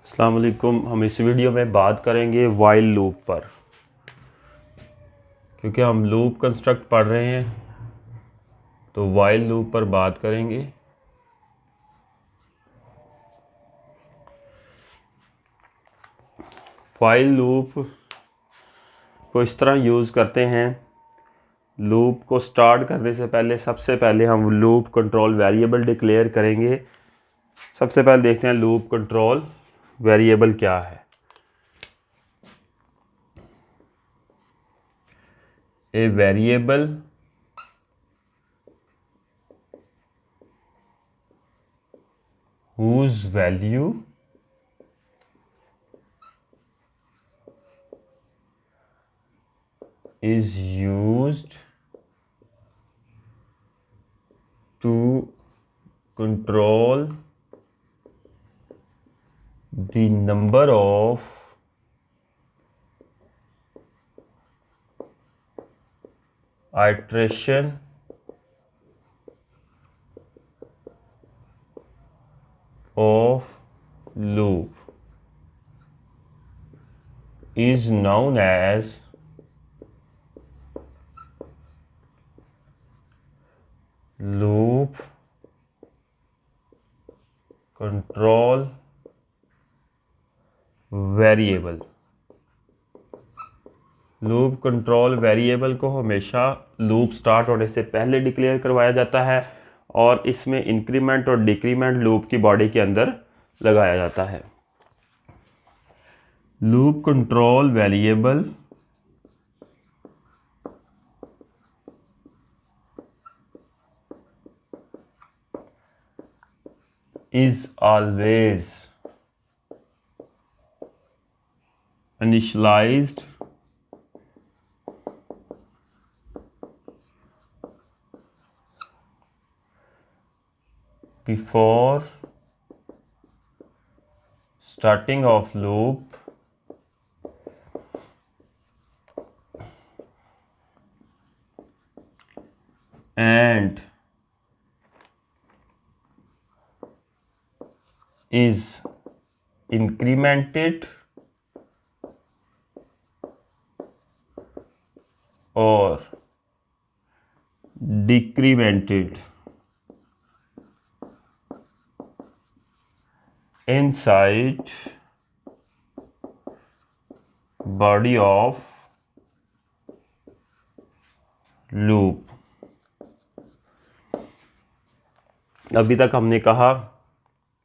अस्सलाम वालेकुम। हम इस वीडियो में बात करेंगे वाइल लूप पर, क्योंकि हम लूप कंस्ट्रक्ट पढ़ रहे हैं तो वाइल लूप पर बात करेंगे। वाइल लूप को इस तरह यूज़ करते हैं। लूप को स्टार्ट करने से पहले सबसे पहले हम लूप कंट्रोल वेरिएबल डिक्लेयर करेंगे। सबसे पहले देखते हैं लूप कंट्रोल वेरिएबल क्या है। A variable whose value is used to control the number of iteration of loop is known as loop control variable. Loop control variable को हमेशा लूप स्टार्ट होने से पहले डिक्लेयर करवाया जाता है और इसमें इंक्रीमेंट और डिक्रीमेंट लूप की बॉडी के अंदर लगाया जाता है। Loop control variable is always initialized before starting of loop and is incremented or decremented inside body of loop। अभी तक हमने कहा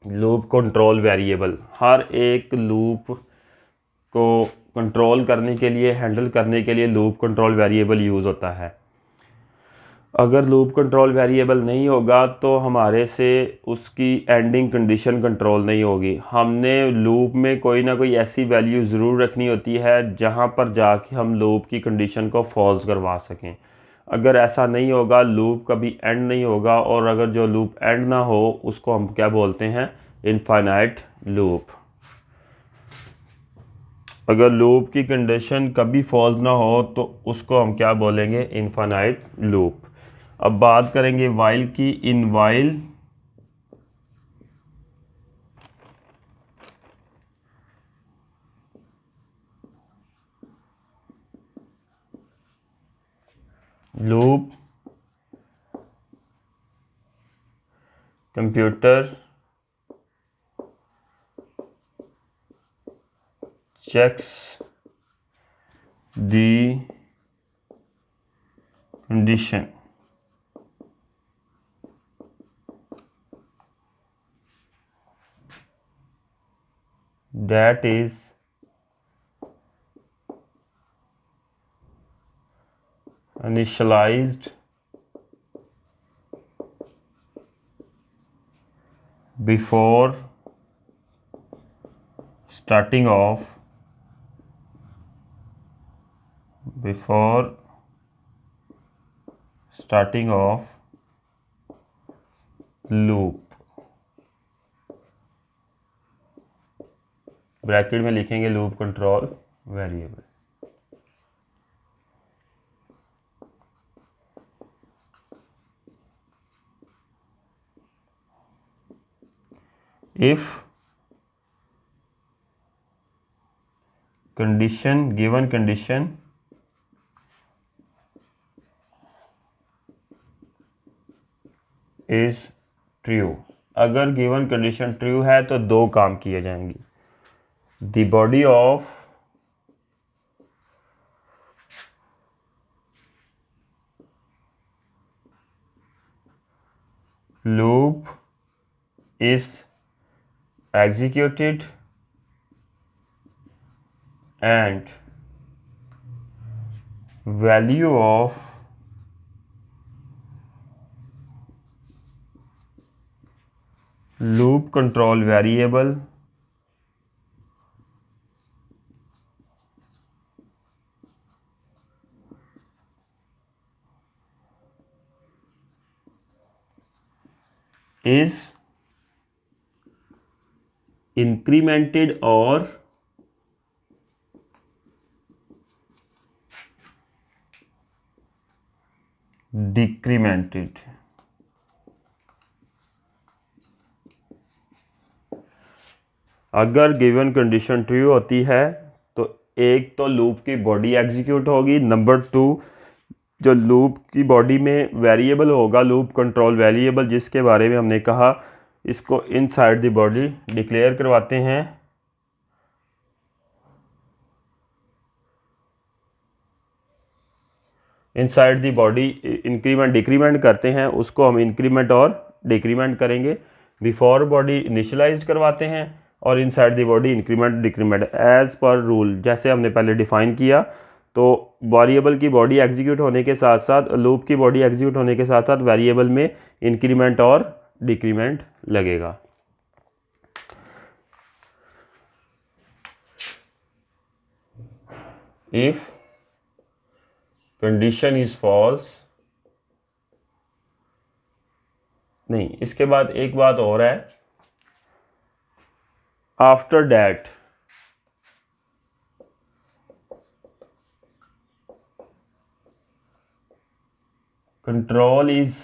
लूप कंट्रोल वेरिएबल हर एक लूप को कंट्रोल करने के लिए, हैंडल करने के लिए लूप कंट्रोल वेरिएबल यूज़ होता है। अगर लूप कंट्रोल वेरिएबल नहीं होगा तो हमारे से उसकी एंडिंग कंडीशन कंट्रोल नहीं होगी। हमने लूप में कोई ना कोई ऐसी वैल्यू ज़रूर रखनी होती है जहां पर जाके हम लूप की कंडीशन को फॉल्स करवा सकें। अगर ऐसा नहीं होगा लूप कभी एंड नहीं होगा, और अगर जो लूप एंड ना हो उसको हम क्या बोलते हैं? Infinite loop. अगर लूप की कंडीशन कभी फॉल्स ना हो तो उसको हम क्या बोलेंगे? Infinite loop. अब बात करेंगे वाइल की। In while loop computer checks the condition that is initialized before starting of loop. Bracket में लिखेंगे loop control variable. if condition, given condition is true. अगर गिवन कंडीशन ट्रू है तो दो काम किए जाएंगे। The body of loop is executed and value of loop control variable is incremented or decremented। अगर गिवन कंडीशन ट्रू होती है तो एक तो लूप की बॉडी एग्जीक्यूट होगी, नंबर टू जो लूप की बॉडी में वेरिएबल होगा, लूप कंट्रोल वेरिएबल जिसके बारे में हमने कहा, इसको इनसाइड द बॉडी डिक्लेयर करवाते हैं। Inside the body increment decrement करते हैं, उसको हम इंक्रीमेंट और डिक्रीमेंट करेंगे। बिफोर बॉडी इनिशियलाइज करवाते हैं और inside the body increment decrement as per rule, जैसे हमने पहले डिफाइन किया। तो वेरिएबल की बॉडी एग्जीक्यूट होने के साथ साथ, लूप की बॉडी एग्जीक्यूट होने के साथ साथ वेरिएबल में इंक्रीमेंट और डिक्रीमेंट लगेगा। इफ कंडीशन इज फॉल्स, नहीं, इसके बाद एक बात और है। After that control is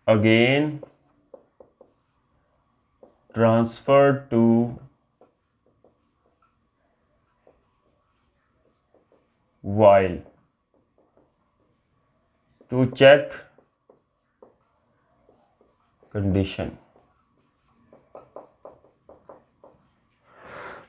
again transferred to while to check condition।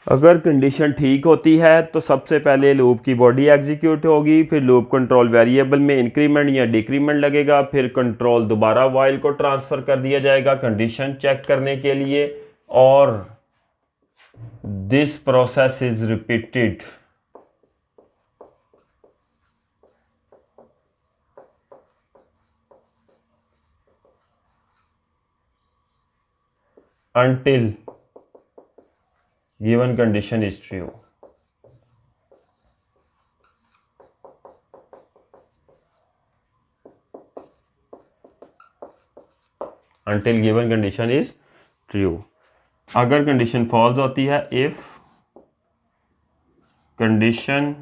अगर कंडीशन ठीक होती है तो सबसे पहले लूप की बॉडी एग्जीक्यूट होगी, फिर लूप कंट्रोल वेरिएबल में इंक्रीमेंट या डिक्रीमेंट लगेगा, फिर कंट्रोल दोबारा वाइल को ट्रांसफ़र कर दिया जाएगा कंडीशन चेक करने के लिए, और this process is repeated until given condition is true। until given condition is true। अगर कंडीशन फॉल्स होती है, if condition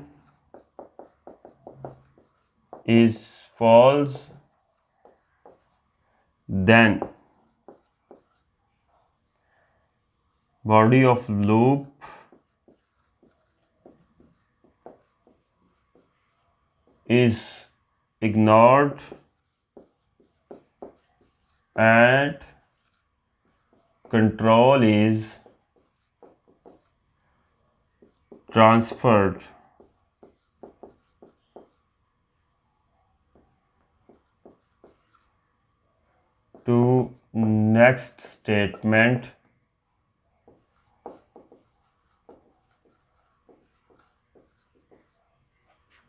is false then body of loop is ignored and control is transferred to next statement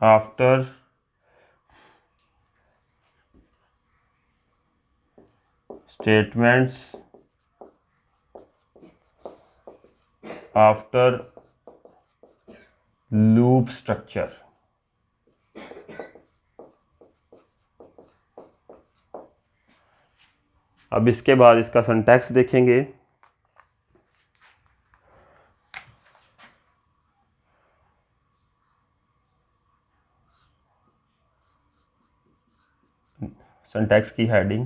after statements after loop structure। अब इसके बाद इसका syntax देखेंगे। Syntax की heading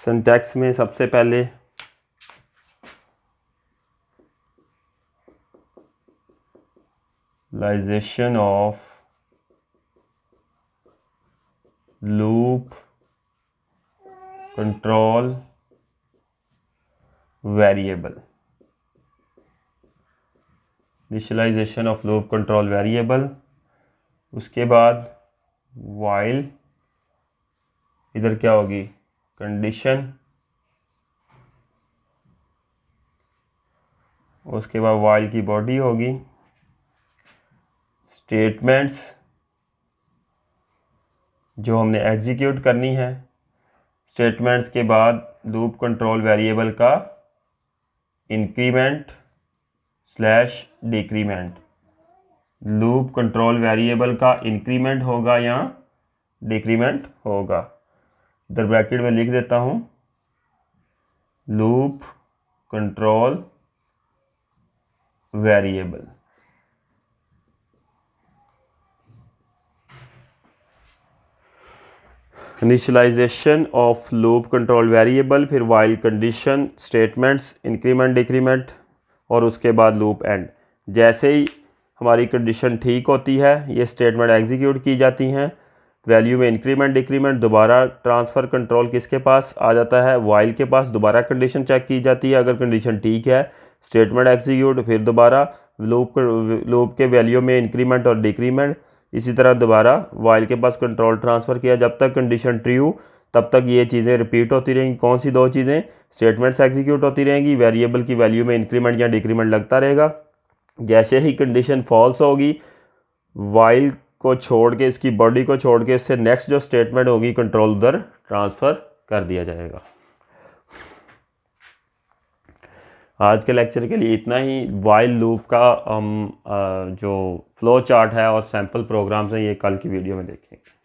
syntax में सबसे पहले लाइजेशन of loop control variable, initialization of loop control variable, उसके बाद वाइल, इधर क्या होगी कंडीशन, उसके बाद वाइल की बॉडी होगी, स्टेटमेंट्स जो हमने एग्जीक्यूट करनी है, स्टेटमेंट्स के बाद लूप कंट्रोल वेरिएबल का increment slash decrement, loop control variable का इंक्रीमेंट होगा या डिक्रीमेंट होगा। इधर ब्रैकेट में लिख देता हूँ loop control variable. Initialization of loop control variable, फिर while condition, statements, increment decrement और उसके बाद लूप एंड। जैसे ही हमारी कंडीशन ठीक होती है ये स्टेटमेंट एग्जीक्यूट की जाती हैं, वैल्यू में इंक्रीमेंट डिक्रीमेंट, दोबारा ट्रांसफ़र कंट्रोल किसके पास आ जाता है, वाइल के पास, दोबारा कंडीशन चेक की जाती है, अगर कंडीशन ठीक है स्टेटमेंट एग्जीक्यूट, फिर दोबारा लूप के वैल्यू में इंक्रीमेंट और डिक्रीमेंट, इसी तरह दोबारा वाइल के पास कंट्रोल ट्रांसफ़र किया, जब तक कंडीशन ट्रू तब तक ये चीज़ें रिपीट होती रहेंगी। कौन सी दो चीज़ें, स्टेटमेंट्स एग्जीक्यूट होती रहेंगी, वेरिएबल की वैल्यू में इंक्रीमेंट या डिक्रीमेंट लगता रहेगा। जैसे ही कंडीशन फॉल्स होगी वाइल को छोड़ के, इसकी बॉडी को छोड़ के, इससे नेक्स्ट जो स्टेटमेंट होगी कंट्रोल उधर ट्रांसफ़र कर दिया जाएगा। आज के लेक्चर के लिए इतना ही। वाइल लूप का जो फ्लो चार्ट है और सैम्पल प्रोग्राम्स हैं ये कल की वीडियो में देखेंगे।